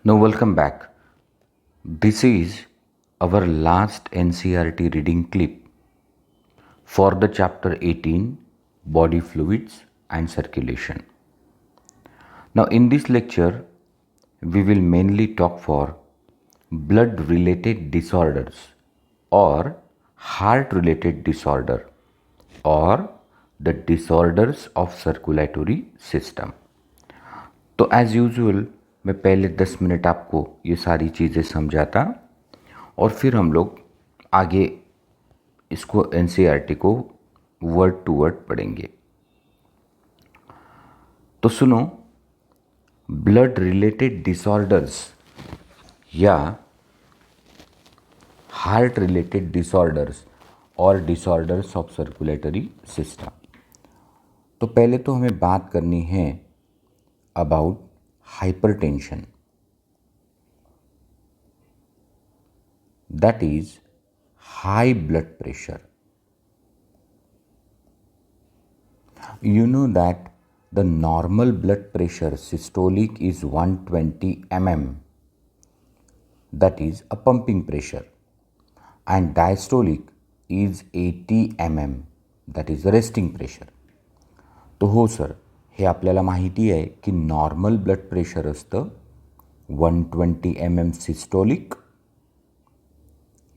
Now, welcome back. This is our last NCRT reading clip for the chapter 18 Body Fluids and Circulation. Now, in this lecture, we will mainly talk for blood related disorders or heart related disorder or the disorders of circulatory system. तो as usual मैं पहले 10 minute आपको ये सारी चीज़ें समझाता और फिर हम लोग आगे इसको एनसीईआरटी को वर्ड टू वर्ड पढ़ेंगे। तो सुनो, ब्लड रिलेटेड डिसऑर्डर्स या हार्ट रिलेटेड डिसऑर्डर्स और डिसऑर्डर्स ऑफ सर्कुलेटरी सिस्टम। तो पहले तो हमें बात करनी है about hypertension, that is high blood pressure. You know that the normal blood pressure systolic is 120 mm, that is a pumping pressure, and diastolic is 80 mm, that is a resting pressure. तो हो sir, हे आपल्याला माहिती आहे की normal blood pressure असतं 120 mm systolic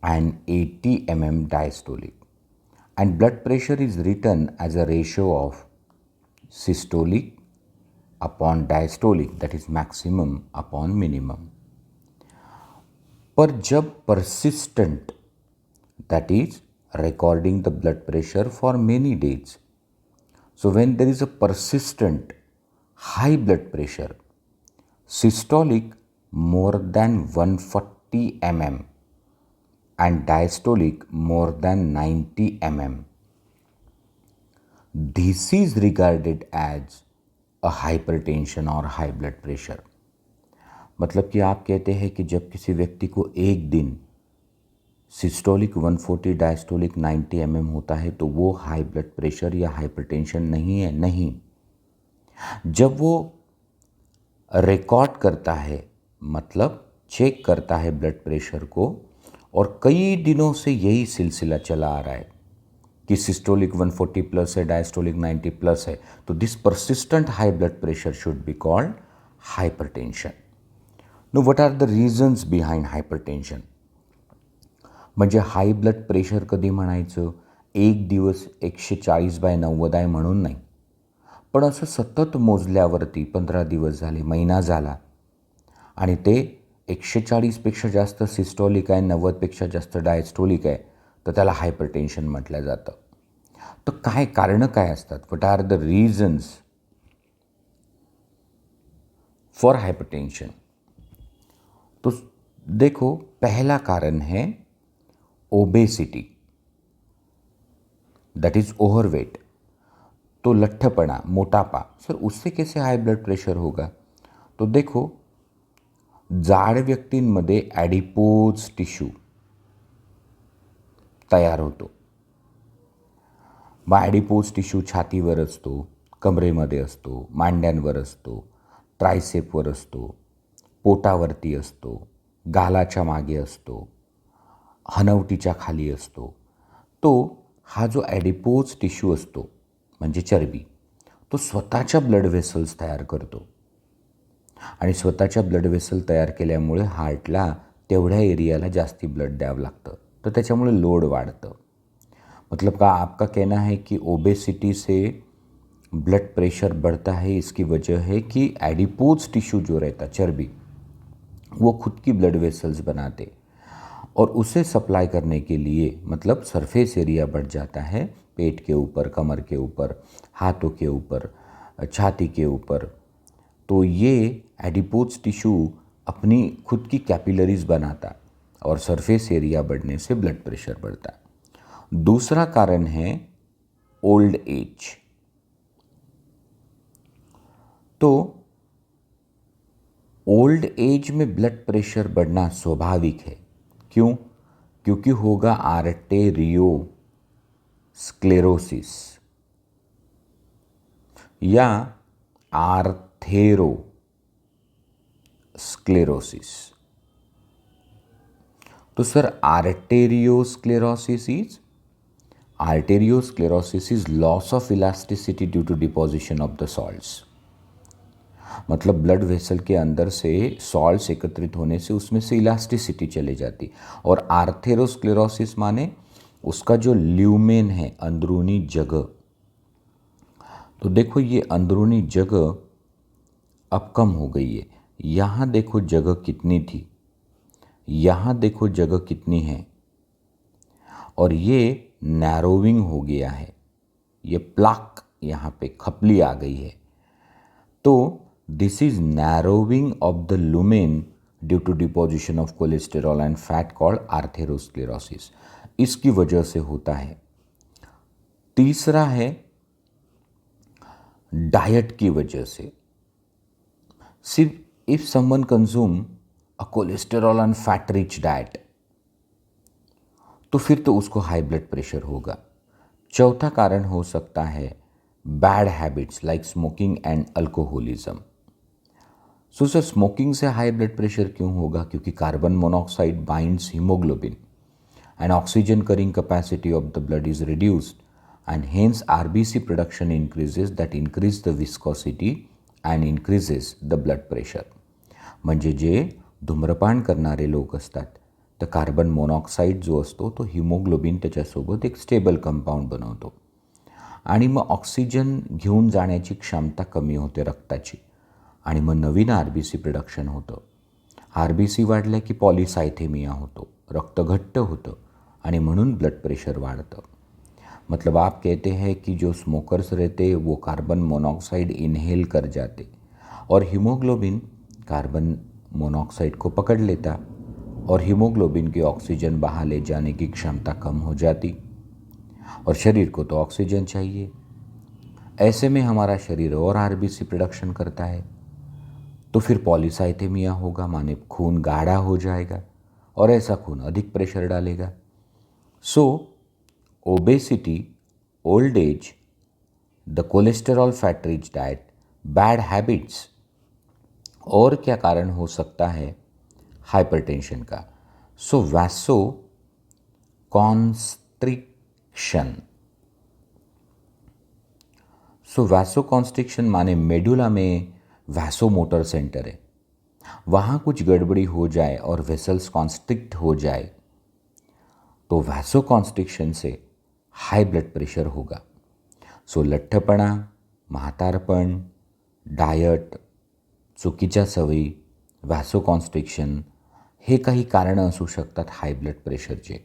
and 80 mm diastolic, and blood pressure is written as a ratio of systolic upon diastolic, that is maximum upon minimum. पर जब persistent, that is recording the blood pressure for many days, so when there is a persistent high blood pressure, systolic more than 140 mm and diastolic more than 90 mm, this is regarded as a hypertension or high blood pressure. मतलब कि आप कहते हैं कि जब किसी व्यक्ति को एक दिन सिस्टोलिक 140 डायस्टोलिक 90 mm होता है तो वो हाई ब्लड प्रेशर या हाइपरटेंशन नहीं है। नहीं, जब वो रिकॉर्ड करता है, मतलब चेक करता है ब्लड प्रेशर को, और कई दिनों से यही सिलसिला चला आ रहा है कि सिस्टोलिक 140 प्लस है, डायस्टोलिक 90 प्लस है, तो this persistent high blood pressure should be called hypertension. No, what are the reasons behind hypertension? म्हणजे हाय ब्लड प्रेशर कधी म्हणायचं? एक दिवस 140/90 आहे म्हणून नाही, पण असं सतत मोजल्यावरती 15 दिवस झाले, महिना झाला आणि ते 140पेक्षा जास्त सिस्टोलिक आहे, 90पेक्षा जास्त डायस्टोलिक आहे, तर त्याला हायपरटेन्शन म्हटलं जातं. तर काय कारणं काय असतात? What are the reasons for hypertension? तो देखो, पहला कारण है ओबेसिटी, दैट इज ओवरवेट. तो लट्ठपना, मोटापा. सर उससे कैसे हाई ब्लड प्रेशर होगा? तो देखो, जाड व्यक्तींमध्ये ॲडिपोज टिश्यू तयार होतो. मग ॲडिपोज टिश्यू छातीवर असतो, कमरेमध्ये असतो, मांड्यांवर असतो, ट्रायसेपवर असतो, पोटावरती असतो, गालाच्या मागे असतो, हनवटीच्या खाली असतो. तो हा जो ॲडिपोज टिश्यू असतो म्हणजे चरबी, तो स्वतःच्या ब्लड व्हेसल्स तयार करतो आणि स्वतःच्या ब्लड व्हेसल तयार केल्यामुळे हार्टला तेवढ्या एरियाला जास्ती ब्लड द्यावं लागतं, तर त्याच्यामुळे लोड वाढतं. मतलब का आपका कहना है कि ओबेसिटी से ब्लड प्रेशर बढ़ता है, इसकी वजह है कि एडिपोज टिश्यू जो रहता, चर्बी, वो खुद की ब्लड वेसल्स बनाते और उसे सप्लाई करने के लिए मतलब सरफेस एरिया बढ़ जाता है, पेट के ऊपर, कमर के ऊपर, हाथों के ऊपर, छाती के ऊपर. तो ये एडिपोज टिश्यू अपनी खुद की कैपिलरीज बनाता और सरफेस एरिया बढ़ने से ब्लड प्रेशर बढ़ता. दूसरा कारण है ओल्ड एज. तो ओल्ड एज में ब्लड प्रेशर बढ़ना स्वाभाविक है. क्यों? क्योंकि होगा आर्टेरियो स्क्लेरोसिस या आर्थेरो स्क्लेरोसिस। तो sir arteriosclerosis is loss of elasticity due to deposition of the salts. मतलब ब्लड वेसल के अंदर से सॉल्ट्स एकत्रित होने से उसमें से इलास्टिसिटी चली जाती। और आर्थेरोस्क्लेरोसिस माने उसका जो ल्यूमेन है, अंदरूनी जगह, तो देखो ये अंदरूनी जगह अब कम हो गई है। यहाँ देखो जगह कितनी थी, यहाँ देखो जगह कितनी है, और ये नैरोविंग हो गया है, ये प्लाक यहाँ पे खपली आ गई है। तो this is narrowing of the lumen due to deposition of cholesterol and fat called atherosclerosis. इसकी वजह से होता है। तीसरा है डाइट की वजह से। सिर्फ if someone consume a cholesterol and fat rich diet, तो फिर तो उसको हाई ब्लड प्रेशर होगा। चौथा कारण हो सकता है bad habits like smoking and alcoholism. So sir smoking से हाई ब्लड प्रेशर क्यों होगा? क्योंकि carbon monoxide binds haemoglobin and oxygen carrying capacity of the blood is reduced, and hence RBC production increases, that increase the viscosity and increases the blood pressure. म्हणजे जे धूम्रपान करणारे लोक असतात तर कार्बन मोनॉक्साईड जो असतो तो हिमोग्लोबिन त्याच्यासोबत एक स्टेबल कंपाऊंड बनवतो आणि मग ऑक्सिजन घेऊन जाण्याची क्षमता कमी होते रक्ताची, आणि मग नवीन RBC प्रोडक्शन होतं. RBC वाढल्या की पॉलीसायथेमिया होतो, रक्त घट्ट होतं आणि म्हणून ब्लड प्रेशर वाढतं. मतलब आप कहते हैं कि जो स्मोकर्स रहते वो कार्बन मोनॉक्साइड इनहेल कर जाते और हीमोग्लोबिन कार्बन मोनॉक्साइड को पकड़ लेता और हीमोग्लोबिन की ऑक्सीजन बाहर ले जाने की क्षमता कम हो जाती, और शरीर को तो ऑक्सीजन चाहिए. ऐसे में हमारा शरीर और RBC प्रोडक्शन करता है, तो फिर पॉलीसाइथेमिया होगा, माने खून गाढ़ा हो जाएगा और ऐसा खून अधिक प्रेशर डालेगा. So obesity, old age, the cholesterol fat rich diet, bad habits, और क्या कारण हो सकता है हाइपरटेंशन का? So vasoconstriction. So vasoconstriction माने मेडुला में वैसोमोटर सेंटर है, वहाँ कुछ गड़बड़ी हो जाए और वेसल्स कॉन्स्ट्रिक्ट हो जाए तो वैसो कॉन्स्ट्रिक्शन से हाई ब्लड प्रेशर होगा. सो लठ्ठपणा, म्हातारपण, डायट, चुकीच्या सवयी, वॅसो कॉन्स्ट्रिक्शन हे काही कारणं असू शकतात हाई ब्लड प्रेशरचे.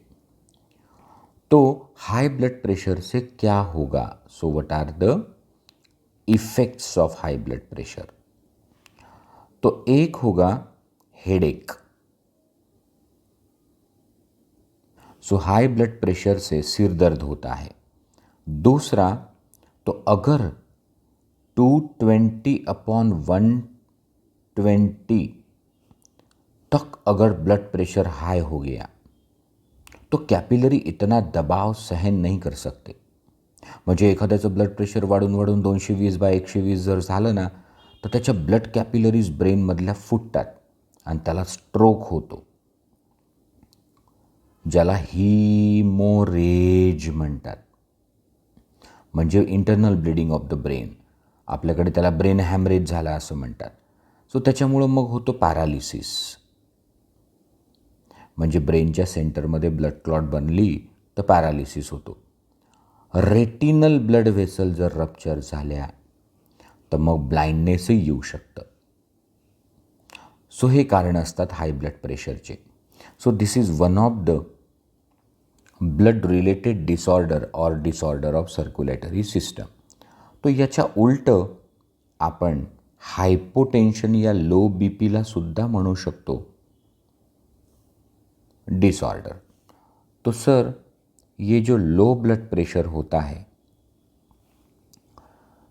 तो हाई ब्लड प्रेशर से क्या होगा? So what are the effects of high blood pressure? तो एक होगा headache. So high blood pressure से सिर दर्द होता है. दूसरा, तो अगर 220/120 तक अगर ब्लड प्रेशर हाई हो गया तो कॅपिलरी इतना दबाव सहन नहीं कर सकते. म्हणजे एखाद्याचं ब्लड प्रेशर वाढून वाढून 220/120 जर झालं ना तर त्याच्या ब्लड कॅपिलरीज ब्रेनमधल्या फुटतात आणि त्याला स्ट्रोक होतो, ज्याला हीमोरेज म्हणतात. म्हणजे internal bleeding of the brain. आपल्याकडे त्याला ब्रेन हॅमरेज झाला असं म्हणतात. सो त्याच्यामुळं मग होतो पॅरालिसिस. म्हणजे ब्रेनच्या सेंटरमध्ये ब्लड क्लॉट बनली तर पॅरालिसिस होतो. रेटिनल ब्लड व्हेसल जर रप्चर झाल्या तर मग ब्लाइंडनेसही येऊ शकतं. सो हे कारण असतात हाय ब्लड प्रेशरचे. So this is one of the blood related disorder और डिसऑर्डर ऑफ सर्क्युलेटरी सिस्टम. तो याच्या उलटं आपण हायपोटेन्शन या लो बीपीला सुद्धा म्हणू शकतो डिसऑर्डर. तो सर ये जो लो ब्लड प्रेशर होता है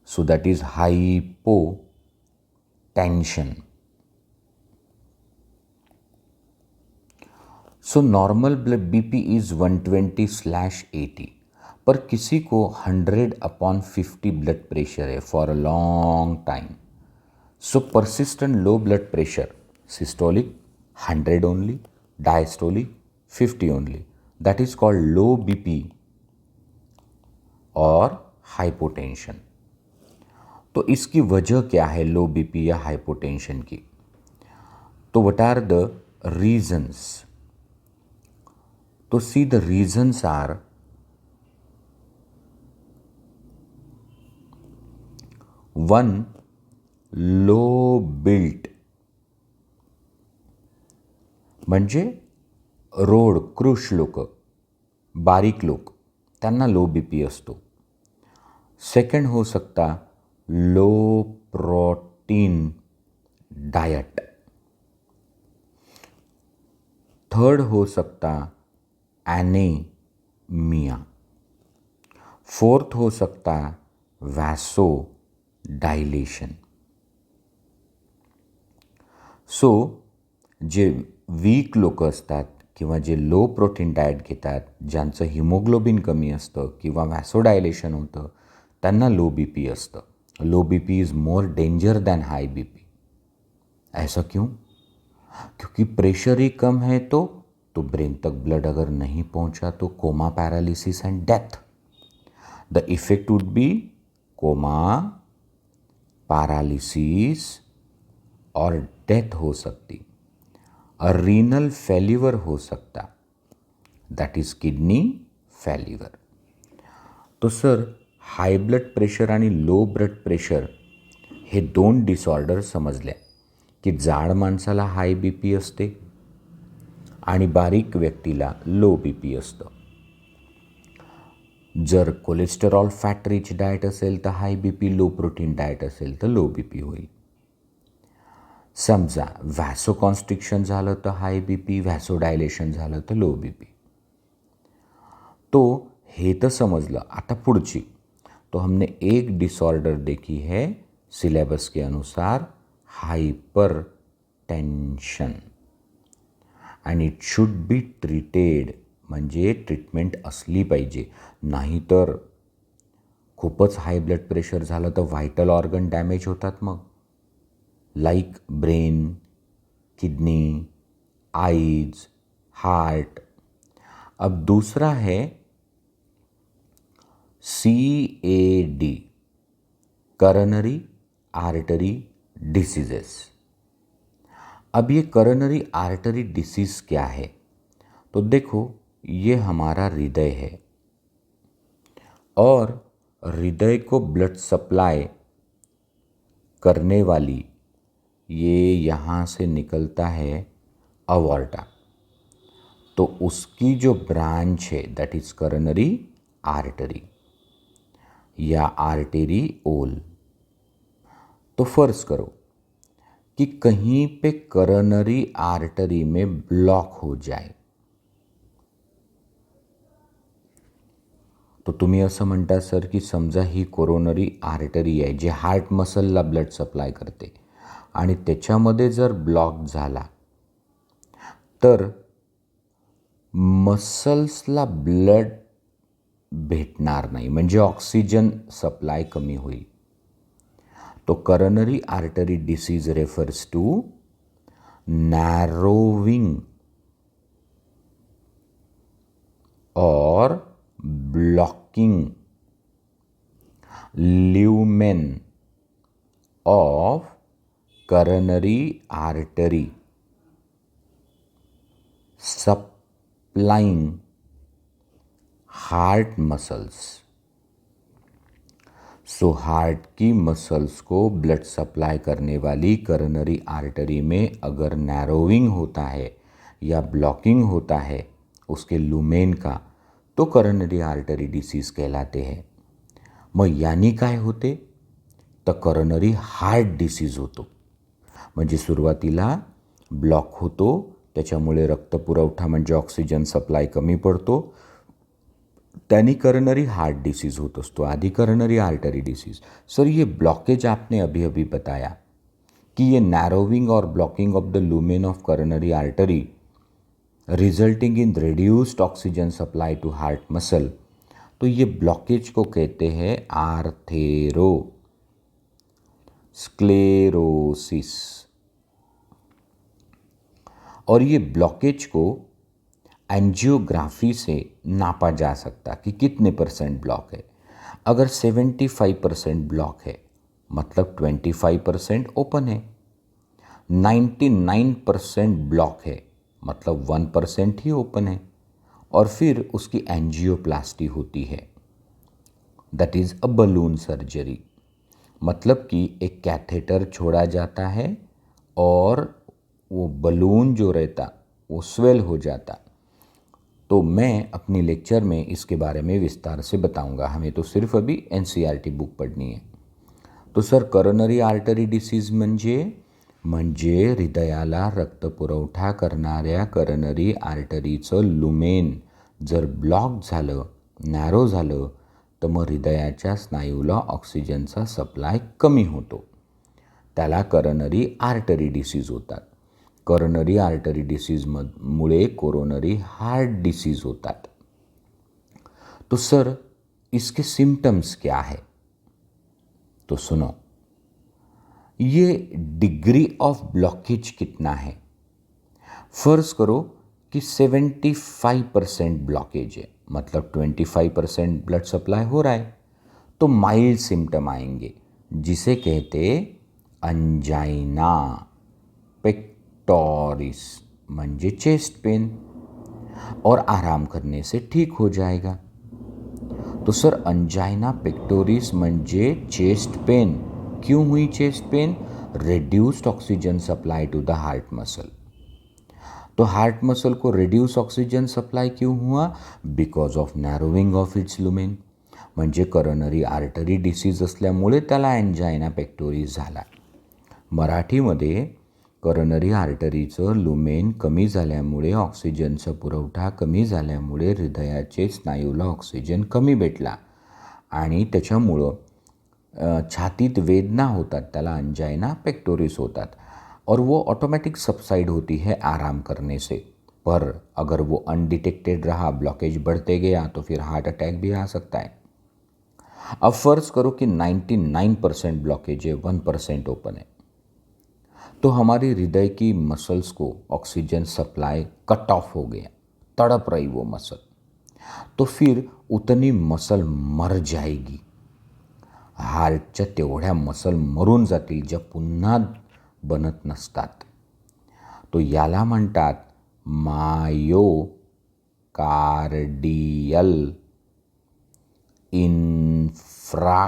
so that is hypotension. So normal blood BP is 120/80, पर किसी को 100/50 ब्लड प्रेशर है for a long time. So persistent low blood pressure systolic 100 only, diastolic 50 only. That is called low BP और hypotension. तो इसकी वजह क्या है लो बीपी या हाइपोटेंशन की? तो व्हाट आर द रीजंस? तो see the reasons are one, low built म्हणजे रोड कृश लोक, बारीक लोक, त्यांना लो बीपी असतो. सेकंड हो सकता लो प्रोटीन डाइट. थर्ड हो सकता एनीमिया. फोर्थ हो सकता वैसो डायलेशन. सो जे वीक लोक असतात किंवा जे लो प्रोटीन डाएट घेतात, ज्यांचं हिमोग्लोबिन कमी असतं किंवा वॅसोडायलेशन होतं, त्यांना लो बी पी असतं. Low B P is more danger than high B P. ऐसा क्यों? क्योंकि प्रेशर ही कम है तो ब्रेन तक ब्लड अगर नहीं पहुंचा तो coma, paralysis and death. The effect would be coma, paralysis और डेथ हो सकती. रीनल फेल्यूअर हो सकता, दैट इज किडनी फेल्यूअर. तो सर हाय ब्लड प्रेशर आणि लो ब्लड प्रेशर हे दोन डिसऑर्डर समजल्या की जाड माणसाला हाय बी पी असते आणि बारीक व्यक्तीला लो बी पी असतं. जर कोलेस्टेरॉल फॅट रिच डाएट असेल तर हाय बी पी, लो प्रोटीन डाएट असेल तर लो बी पी होईल. समजा व्हॅसोकॉन्स्ट्रिक्शन झालं तर हाय बी पी, व्हॅसोडायलेशन झालं तर लो बी पी. तो हे तर समझलं. आता पुढची, तो हमने एक डिसऑर्डर देखी है सिलेबस के अनुसार, hyper tension, and it should be treated. म्हणजे ट्रीटमेंट असली पाहिजे, नाहीतर खूपच हाय ब्लड प्रेशर झालं तर व्हायटल ऑर्गन डॅमेज होतात मग, like brain, kidney, eyes, heart. अब दूसरा है CAD, करोनरी आर्टरी डिसीजेस. अब ये करोनरी आर्टरी डिसीज़ क्या है? तो देखो, ये हमारा हृदय है और हृदय को ब्लड सप्लाई करने वाली ये यहाँ से निकलता है अवॉर्टा. तो उसकी जो ब्रांच है दैट इज करोनरी आर्टरी या आर्टेरी ओल. तो फर्ज करो कि कहीं पे करोनरी आर्टरी में ब्लॉक हो जाए, तो तुम्ही असं म्हणता सर की समजा ही कोरोनरी आर्टरी आहे जे हार्ट मसलला ब्लड सप्लाय करते आणि त्याच्यामध्ये जर ब्लॉक झाला तर मसल्सला ब्लड भेटणार नाही, म्हणजे ऑक्सिजन सप्लाय कमी होईल. तो coronary artery disease refers to narrowing और blocking lumen of coronary artery supplying heart muscles. So heart की मसल्स को ब्लड सप्लाई करने वाली करोनरी आर्टरी में अगर नैरोविंग होता है या ब्लॉकिंग होता है उसके लुमेन का, तो करोनरी आर्टरी डिसीज कहलाते हैं. मग यानी काय होते? तर करोनरी हार्ट डिसीज होतो. म्हणजे सुरुवातीला ब्लॉक होतो, त्याच्यामुळे रक्तपुरवठा म्हणजे ऑक्सिजन सप्लाय कमी पडतो, त्यानी करोनरी हार्ट डिसीज होत असतो, आधी करोनरी आर्टरी डिसीज. सर ये ब्लॉकेज आपने अभी अभी बताया कि ये नैरोविंग और blocking of the lumen of coronary artery resulting in reduced oxygen supply to heart muscle, तो ये ब्लॉकेज को कहते हैं आर्थेरोस्क्लेरोसिस. और ये ब्लॉकेज को एंजियोग्राफी से नापा जा सकता कि कितने % ब्लॉक है। अगर 75% ब्लॉक है मतलब 25% ओपन है, 99% ब्लॉक है मतलब 1% ही ओपन है, और फिर उसकी एंजियोप्लास्टी होती है, that is a balloon surgery. मतलब कि एक कैथेटर छोड़ा जाता है और वो बलून जो रहता वो स्वेल हो जाता। तो मैं अपनी लेक्चर में इसके बारे में विस्तार से बताऊंगा, हमें तो सिर्फ अभी NCERT बुक पढ़नी है। तो सर, करोनरी आर्टरी डिसीज म्हणजे हृदयाला रक्तपुरवठा करणाऱ्या करोनरी आर्टरीचं लुमेन जर ब्लॉक झालं, नॅरो झालं, तर मग हृदयाच्या स्नायूला ऑक्सिजनचा सप्लाय कमी होतो, त्याला करोनरी आर्टरी डिसीज होतात. करोनरी आर्टरी डिसीजमुळे कोरोनरी हार्ट डिसीज होतात. तो सर, इसके सिम्टम्स क्या है? तो सुनो, ये डिग्री ऑफ ब्लॉकेज कितना है? फर्ज करो कि 75% ब्लॉकेज है, मतलब 25% ब्लड सप्लाई हो रहा है, तो माइल्ड सिम्टम आएंगे जिसे कहते अंजाइना पेक्टोरिस म्हणजे चेस्ट पेन, और आराम करने से ठीक हो जाएगा. तो सर, अंजाइना पेक्टोरिस म्हणजे चेस्ट पेन. क्यों हुई chest pain? Reduced oxygen supply to the heart muscle. तो हार्ट मसल को रिड्यूस ऑक्सीजन सप्लाई क्यों हुआ? Because of narrowing of its lumen. म्हणजे करोनरी आर्टरी डिसीज असल्यामुळे त्याला अँजायना पेक्टोरिस झाला. मराठीमध्ये करोनरी आर्टरीचं लुमेन कमी झाल्यामुळे ऑक्सिजनचा पुरवठा कमी झाल्यामुळे हृदयाचे स्नायूला ऑक्सिजन कमी भेटला आणि त्याच्यामुळं छातीत वेदना होतात, त्याला अंजाइना पेक्टोरिस होतात, और वो ऑटोमेटिक सबसाइड होती है आराम करने से. पर अगर वो अनडिटेक्टेड रहा, ब्लॉकेज बढ़ते गया, तो फिर हार्ट अटैक भी आ सकता है. अब फर्ज करो कि 99% ब्लॉकेज है, 1% ओपन है, तो हमारी हृदय की मसल्स को ऑक्सीजन सप्लाई कट ऑफ हो गया, तड़प रही वो मसल, तो फिर उतनी मसल मर जाएगी. हार्टच्या तेवढ्या मसल मरून जातील ज्या पुन्हा बनत नसतात. तो याला म्हणतात मायोकार्डियल इन्फ्रॅक्शन.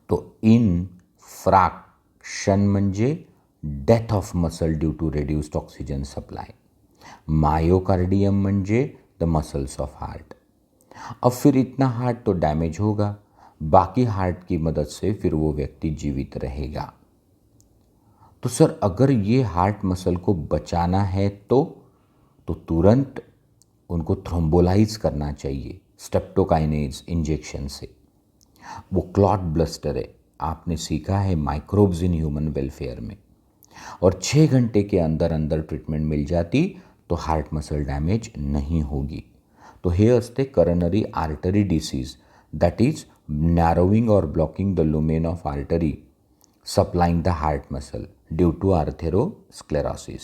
तो इन्फ्रॅक्शन म्हणजे death of muscle due to reduced oxygen supply. Myocardium म्हणजे द मसल्स ऑफ हार्ट. अब फिर इतना हार्ट तो डैमेज होगा, बाकी हार्ट की मदद से फिर वो व्यक्ति जीवित रहेगा. तो सर, अगर ये हार्ट मसल को बचाना है तो तुरंत उनको थ्रोम्बोलाइज करना चाहिए स्टेप्टोकाइनेज इंजेक्शन से. वो क्लॉट ब्लस्टर है, आपने सीखा है माइक्रोब्स इन ह्यूमन वेलफेयर में, और 6 घंटे के अंदर अंदर ट्रीटमेंट मिल जाती तो हार्ट मसल डॅमेज नहीं होगी. तो हे असते coronary artery disease, that is narrowing और blocking the lumen of artery supplying the heart muscle due to atherosclerosis.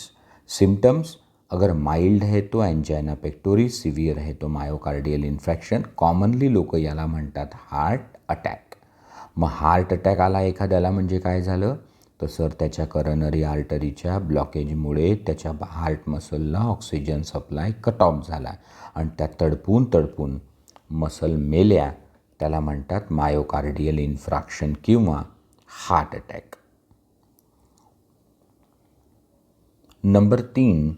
Symptoms अगर माइल्ड है तो एंजाइना पेक्टोरिस, सिवियर है तो मायोकार्डियल इन्फ्रॅक्शन. कॉमनली लोक याला म्हणतात हार्ट अटॅक. मग हार्ट अटॅक आला एखाद्याला म्हणजे काय झालं? तर सर, त्याच्या करोनरी आर्टरीच्या ब्लॉकेजमुळे त्याच्या हार्ट मसलला ऑक्सिजन सप्लाय कट ऑफ झाला आणि त्या तडपून तडपून मसल मेल्या, त्याला म्हणतात मायोकार्डियल इन्फ्रॅक्शन किंवा हार्ट अटॅक. नंबर 3,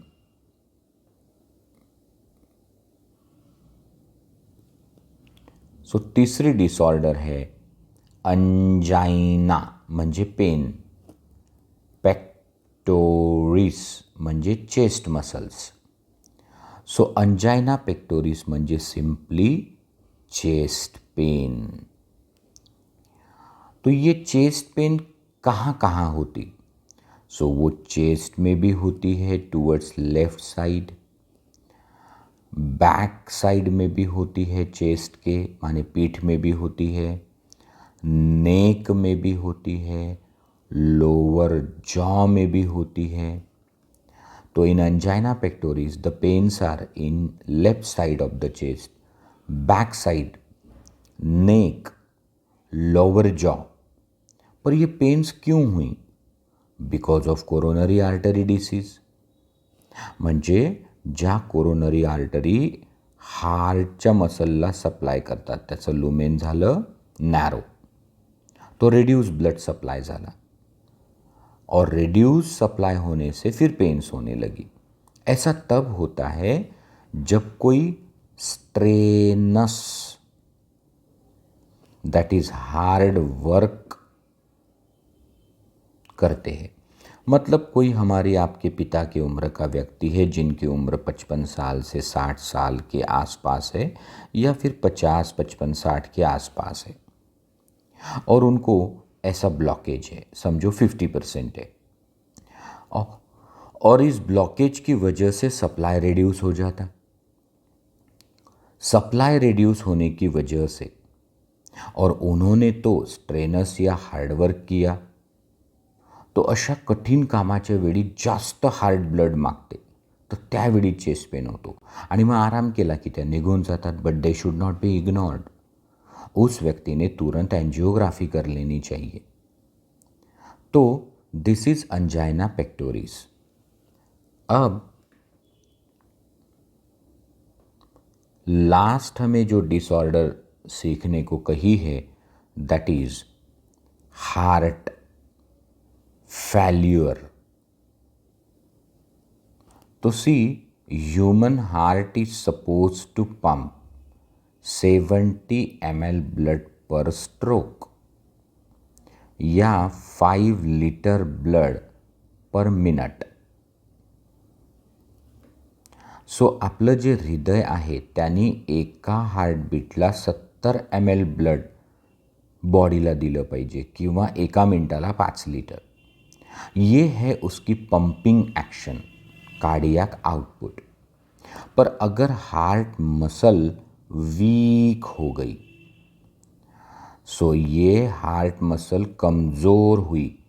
सो तिसरी डिसऑर्डर है अंजाइना म्हणजे पेन, पेक्टोरिस म्हणजे चेस्ट मसल्स. सो अंजाइना पेक्टोरिस म्हणजे सिंपली चेस्ट पेन. तो ये चेस्ट पेन कहाँ कहाँ होती? सो वो चेस्ट में भी होती है towards left side, back side में भी होती है चेस्ट के, माने पीठ में भी होती है, नेक में भी होती है, लोअर जॉ में भी होती है। तो in angina pectoris the pains are in left side of the chest, back side, neck, lower jaw. पर ये पेन्स क्यों हुई? Because of coronary artery disease. म्हणजे ज्या कोरोनरी आर्टरी हार्टच्या मसलला सप्लाय करतात त्याचं लुमेन झालं नॅरो, तो रिड्यूस ब्लड सप्लाई झाला और रिड्यूस सप्लाई होने से फिर पेन्स होने लगी। ऐसा तब होता है जब कोई strenuous that is hard work करते हैं। मतलब कोई हमारी आपके पिता की उम्र का व्यक्ति है जिनकी उम्र 55 साल से 60 साल के आसपास है या फिर 50, 55, 60 के आसपास है और उनको ऐसा ब्लॉकेज है, समझो 50% है, और इस ब्लॉकेज की वजह से सप्लाई रिड्यूस हो जाता। सप्लाई रिड्यूस होने की वजह से, और उन्होंने तो स्ट्रेनस या हार्डवर्क किया, तो अशा कठीण कामाच्या वेळी जास्त हार्ड ब्लड मागते, तर त्यावेळी चेस्ट पेन होतो आणि मग आराम केला की त्या निघून जातात। But they should not be ignored. उस व्यक्ति ने तुरंत एंजियोग्राफी कर लेनी चाहिए। तो दिस इज अंजाइना पेक्टोरिस। अब लास्ट हमें जो डिसऑर्डर सीखने को कही है दैट इज हार्ट फेल्यूर। तो see, human heart is suppose to pump 70 ml blood per stroke या 5 litre blood per minute. So आपलं जे हृदय आहे त्यांनी एका हार्टबीटला 70 ml ब्लड बॉडीला दिलं पाहिजे किंवा एका मिनटाला 5 लीटर। ये है उसकी पंपिंग एक्शन, कार्डियक आउटपुट। पर अगर हार्ट मसल वीक हो गई, सो ये हार्ट मसल कमज़ोर हुई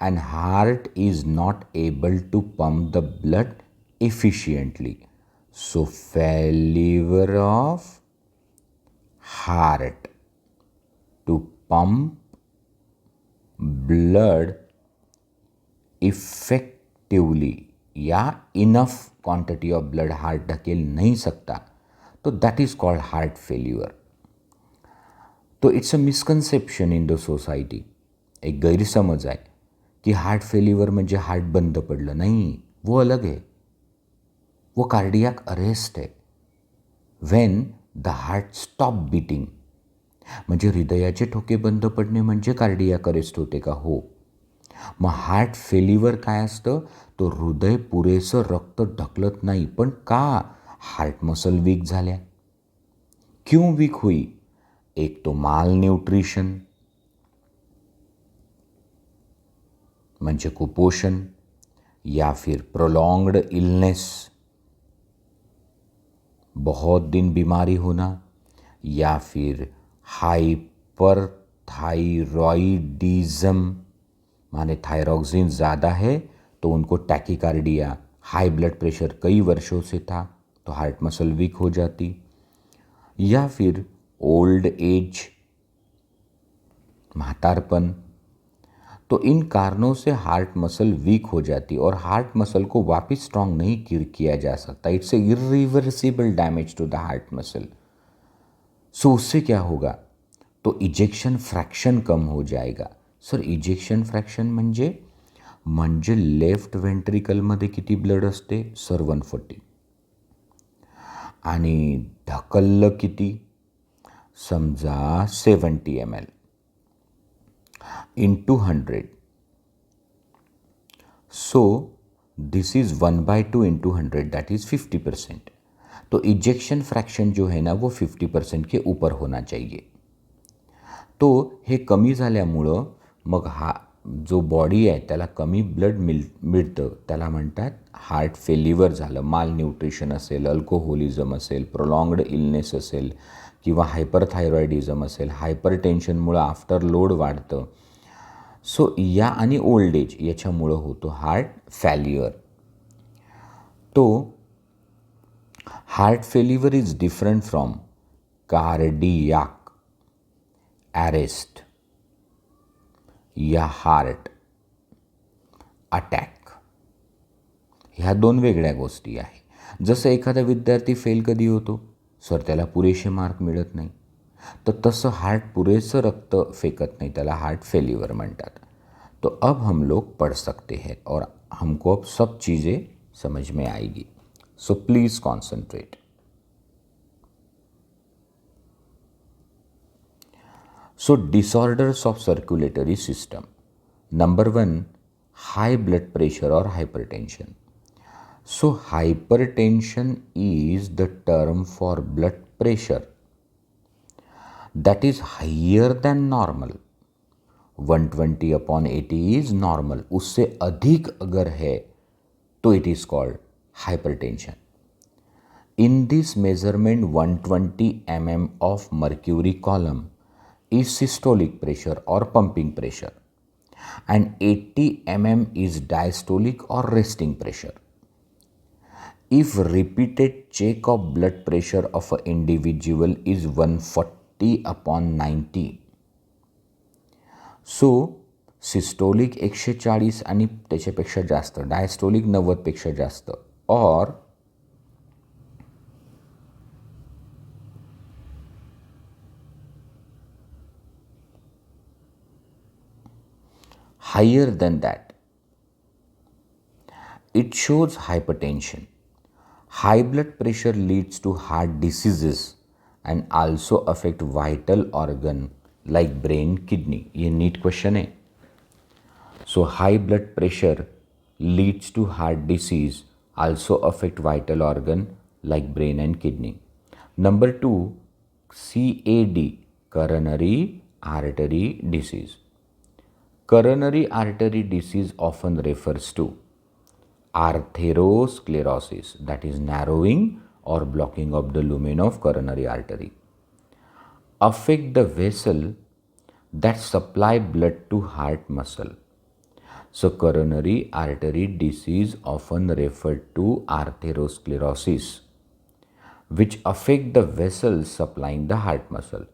and heart is not able to pump the blood efficiently. So failure of heart to pump blood effectively या enough quantity of blood heart ढकेल नहीं सकता, तो that is called heart failure. तो it's a misconception in the society. एक गैरसमज आहे की हार्ट फेल्यूर म्हणजे हार्ट बंद पडलं, नहीं, वो अलग है, वो कार्डियक अरेस्ट है। When the heart stop beating, म्हणजे हृदयाचे ठोके बंद पडणे म्हणजे कार्डियक अरेस्ट होते का? हो। मग हार्ट फेल्युअर काय असतं? तो हृदय पुरेसं रक्त ढकलत नाही, पण का? हार्ट मसल वीक झाल्या। क्यों वीक हुई? एक तो माल न्यूट्रिशन म्हणजे कुपोषण, या फिर प्रोलॉन्ग्ड इलनेस, बहुत दिन बीमारी होना, या फिर हाइपर थायरॉइडिज्म, माने थायरॉक्सिन ज़्यादा है तो उनको टैकीकार्डिया, हाई ब्लड प्रेशर कई वर्षों से था तो हार्ट मसल वीक हो जाती, या फिर ओल्ड एज, म्हातारपन। तो इन कारणों से हार्ट मसल वीक हो जाती और हार्ट मसल को वापस स्ट्रांग नहीं किया जा सकता। It's a irreversible damage to the heart muscle. So उससे क्या होगा? तो इजेक्शन फ्रैक्शन कम हो जाएगा। सर इजेक्शन फ्रॅक्शन म्हणजे लेफ्ट व्हेंट्रिकलमध्ये किती ब्लड असते? सर 140, आणि ढकललं किती? समजा 70 ml into 100. So this is 1/2 into 100, that is 50%. तो इजेक्शन फ्रॅक्शन जो है ना वो 50% के ऊपर होना चाहिए। तो हे कमी झाल्यामुळं मग हा जो बॉडी आहे त्याला कमी ब्लड मिळतं, त्याला म्हणतात हार्ट फेल्युअर झालं। माल न्यूट्रिशन असेल, अल्कोहोलिझम असेल, प्रोलॉन्ग्ड इलनेस असेल किंवा हायपरथायरॉइडिझम असेल, हायपर टेन्शनमुळं आफ्टर लोड वाढतं। सो या आणि ओल्ड एज याच्यामुळं होतो हार्ट फॅल्युअर. तो heart failure is different from cardiac arrest या हार्ट अटॅक. ह्या दोन वेगळ्या गोष्टी आहे. जसं एखादा विद्यार्थी फेल कधी होतो, सर त्याला पुरेसे मार्क मिळत नाही, तर तसं हार्ट पुरेसं रक्त फेकत नाही, त्याला हार्ट फेल्यूअर म्हणतात. तो अब हम लोग पढ़ सकते हैं और हमको अब सब चीज़ें समझ में आएगी. So please concentrate. So disorders of circulatory system. Number 1, high blood pressure or hypertension. So hypertension is the term for blood pressure that is higher than normal. 120/80 is normal. उससे अधिक अगर है तो it is called hypertension. In this measurement 120 mm of mercury column is systolic pressure or pumping pressure and 80 mm is diastolic or resting pressure. If repeated check of blood pressure of an individual is 140/90, so systolic 140 आणि त्याच्यापेक्षा जास्त, diastolic 90 पेक्षा जास्त, और higher than that, it shows hypertension. High blood pressure leads to heart diseases and also affect vital organ like brain, kidney. ये NEET question है. So high blood pressure leads to heart disease, also affect vital organ like brain and kidney. Number 2, CAD, coronary artery disease. Coronary artery disease often refers to atherosclerosis, that is narrowing or blocking of the lumen of coronary artery. Affect the vessel that supply blood to heart muscle. So coronary artery disease often referred to atherosclerosis, which affect the vessels supplying the heart muscle.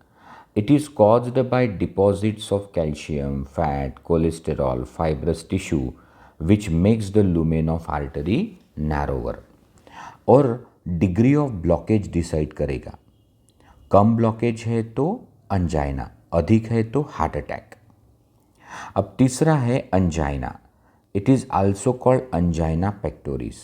It is caused by deposits of calcium, fat, cholesterol, fibrous tissue, which makes the lumen of artery narrower. और degree of blockage decide करेगा. कम blockage है तो angina, अधिक है तो heart attack. अब तीसरा है angina. It is also called angina pectoris.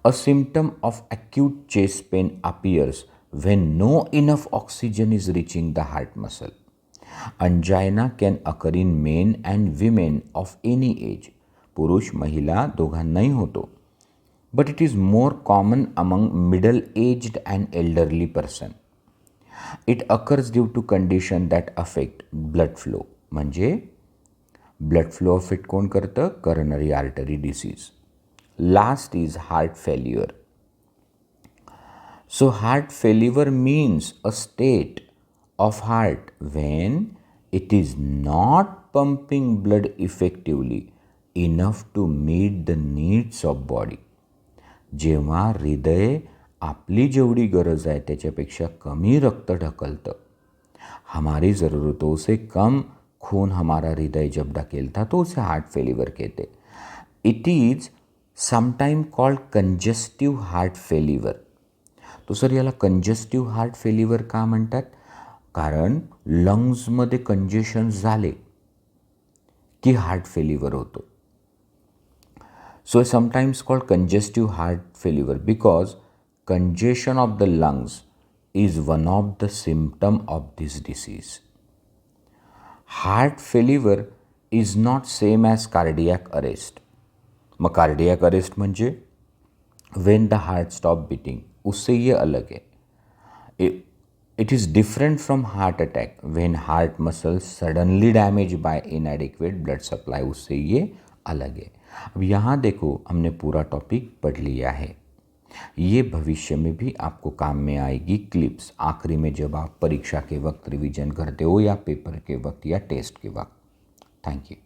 A symptom of acute chest pain appears when no enough oxygen is reaching the heart muscle. Angina can occur in men and women of any age. पुरुष महिला दोघांनाही होतो. But it is more common among middle-aged and elderly person. It occurs due to condition that affect blood flow. म्हणजे blood flow affect कोण करतं? coronary artery disease. Last is heart failure. So heart failure means a state of heart when it is not pumping blood effectively enough to meet the needs of body. जेव्हा हृदय आपली जेवढी गरज आहे त्याच्यापेक्षा कमी रक्त ढकलतं, हमारी ज़रूरतों से कम खून हमारा हृदय जब ढकेलता तो उसे हार्ट फेल्यूअर कहते. It is sometime called congestive heart failure. तो सर याला कंजेस्टिव्ह हार्ट फेल्युअर का म्हणतात? कारण लंग्समध्ये कंजेशन झाले की हार्ट फेल्युअर होतो. So sometimes called congestive heart failure because congestion of the lungs is one of the symptom of this disease. Heart failure is not same as cardiac arrest. मग cardiac arrest म्हणजे when the heart stop beating, उससे ये अलग है. It is different from heart attack when heart muscle suddenly damage by inadequate blood supply, उससे ये अलग है. अब यहाँ देखो हमने पूरा टॉपिक पढ़ लिया है. ये भविष्य में भी आपको काम में आएगी क्लिप्स, आखिरी में जब आप परीक्षा के वक्त रिवीजन करते हो या पेपर के वक्त या टेस्ट के वक्त. Thank you.